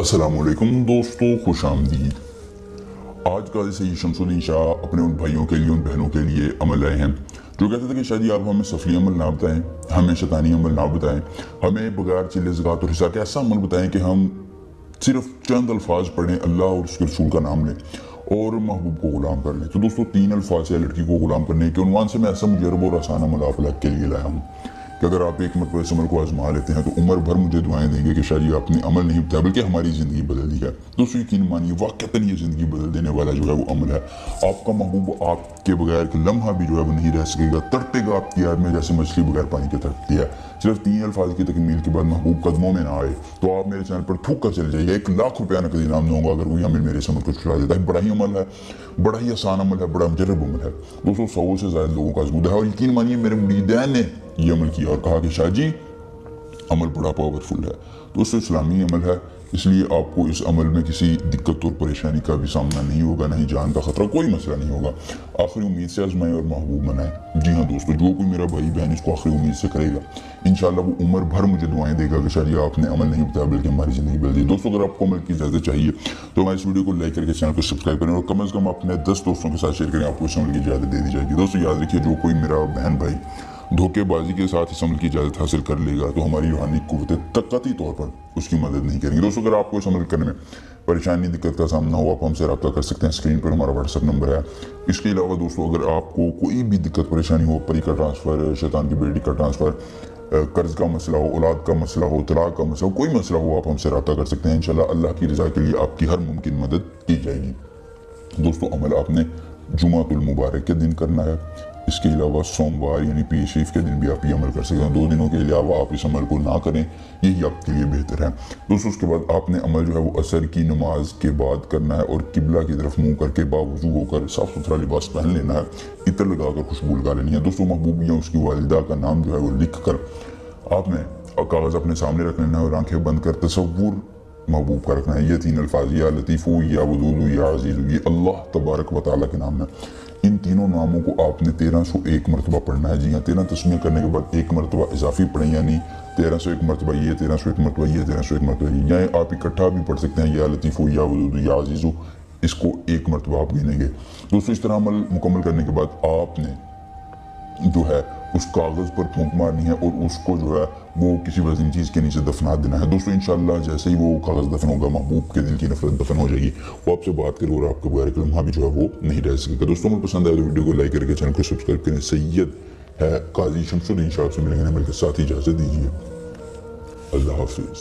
अस्सलामुअलैकुम दोस्तों, खुश आमदीद। आज काजी सैयद शमसुद्दीन शाह अपने उन भाइयों के लिए, उन बहनों के लिए अमल आए हैं जो कहते थे कि शाह जी आप हमें सफली अमल ना बताएं, हमें शैतानी अमल ना बताएं, हमें बगैर चिल्ले ज़कात और हिसाब के ऐसा अमल बताएं कि हम सिर्फ चंद अल्फाज पढ़ें, अल्लाह और उसके रसूल का नाम लें और महबूब को गुलाम कर लें। तो दोस्तों 3 अल्फाज से लड़की को गुलाम करने के उन्वान से मैं ऐसा मुजरब और आसान अमल आप लोग के लिए लाया हूँ कि अगर आप एक मरतबा इस अमल को आजमा लेते हैं तो उम्र भर मुझे दुआएं देंगे कि शाह जी आपने अमल नहीं बताया बल्कि हमारी ज़िंदगी बदल दी है। दोस्तों यकीन मानिए वाक़तन ये ज़िंदगी बदल देने वाला जो है वो अमल है। आपका महबूब आपके बगैर एक लम्हा भी जो है वो नहीं रह सकेगा, तड़पेगा आपकी याद में जैसे मछली बगैर पानी के तड़पती है। सिर्फ 3 अल्फाज की तकमील के बाद महबूब कदमों में ना आए तो आप मेरे चैनल पर थूक कर चले जाइएगा। 1 लाख रुपया नकदी इनाम दूंगा अगर कोई अमल मेरे इस अमल को छुड़ा देता है। बड़ा ही अमल है, बड़ा ही आसान अमल है, बड़ा मुजरब अमल है। दोस्तों 100 से ज़्यादा लोगों का आज़मूदा है और यकीन मानिए मेरे मुरीदैन ने ये अमल किया और कहा कि शाह जी अमल बड़ा पावरफुल है। दोस्तों इस्लामी अमल है, इसलिए आपको इस अमल में किसी दिक्कत और परेशानी का भी सामना नहीं होगा, नहीं जान का खतरा, कोई मसला नहीं होगा। आखिरी उम्मीद से आजमाएं और महबूब बनाएं। जी हाँ दोस्तों, जो कोई मेरा भाई बहन इसको आखिरी उम्मीद से करेगा इंशाल्लाह वो उम्र भर मुझे दुआएं देगा कि शाह जी आपने अमल नहीं बताया बल्कि हमारी ज़िंदगी बदल दी। दोस्तों अगर आपको अमल की इजाज़त चाहिए तो हमारे इस वीडियो को लाइक करके चैनल को सब्सक्राइब करें और कम अज़ कम अपने 10 दोस्तों के साथ शेयर करें, आपको इस अमल की इजाज़त दे दी जाएगी। दोस्तों याद रखिए, जो कोई मेरा बहन भाई धोखेबाजी के साथ इस अमल की इजाज़त हासिल कर लेगा तो हमारी रूहानी कुव्वतें तक़ती तौर पर उसकी मदद नहीं करेंगी। दोस्तों अगर आपको इस अमल करने में परेशानी दिक्कत का सामना हो आप हमसे रब्ता कर सकते हैं, स्क्रीन पर हमारा व्हाट्सएप नंबर है। इसके अलावा दोस्तों अगर आपको कोई भी दिक्कत परेशानी हो, परी का ट्रांसफ़र, शैतान की बेटी का ट्रांसफ़र, कर्ज का मसला हो, औलाद का मसला हो, तलाक का मसला हो, कोई मसला हो आप हमसे रब्ता कर सकते हैं। इंशाल्लाह अल्लाह की रज़ा के लिए आपकी हर मुमकिन मदद की जाएगी। दोस्तों अमल आपने जुमातुल मुबारक के दिन करना है, इसके अलावा सोमवार यानी पीर शरीफ के दिन भी आप ये अमल कर सकते हैं। 2 दिनों के अलावा आप इस अमल को ना करें, यही आपके लिए बेहतर है। दोस्तों उसके बाद आपने अमल जो है वो असर की नमाज के बाद करना है और किबला की तरफ मुँह करके बावजू होकर साफ़ सुथरा लिबास पहन लेना है, इत्र लगाकर खुशबू लगा लेनी है। दोस्तों महबूब या उसकी वालिदा का नाम जो है वो लिख कर आपने कागज़ अपने सामने रख लेना है और आंखें बंद कर तसव्वुर महबूब का रखना है। ये 3 अल्फाज या लतीफ़ो, या वदूदु, या अज़ीज़ु, ये अल्लाह तबारक व तआला के नाम है। इन तीनों नामों को आपने 1301 मरतबा पढ़ना है। जी हाँ, 13 तस्मीह करने के बाद 1 मरतबा इजाफी पढ़ें, यानी 1301 मरतबा ये, 1301 मरतबा ये, 1301 मरतबा ये, या आप इकट्ठा भी पढ़ सकते हैं, या लतीफ़ो, या वदूदु, या अज़ीज़ु, इसको 1 मरतबा आप गिनेंगे। दोस्तों इस तरह अमल मुकम्मल करने के बाद आपने जो है उस कागज़ पर फूंक मारनी है और उसको जो है वो किसी वज़न चीज़ के नीचे दफना देना है। दोस्तों इंशाल्लाह जैसे ही वो कागज़ दफन होगा महबूब के दिल की नफरत दफन हो जाएगी, वो आपसे बात करे और आपके बगैर एक लम्हा भी जो है वो नहीं रह सकेगा। दोस्तों अगर पसंद आए तो वीडियो को लाइक करके चैनल को सब्सक्राइब करें। सैयद है काजी शमसुद्दीन शाह से मिलेंगे, मिलकर साथ ही इजाज़त दीजिए। अल्लाह हाफिज़।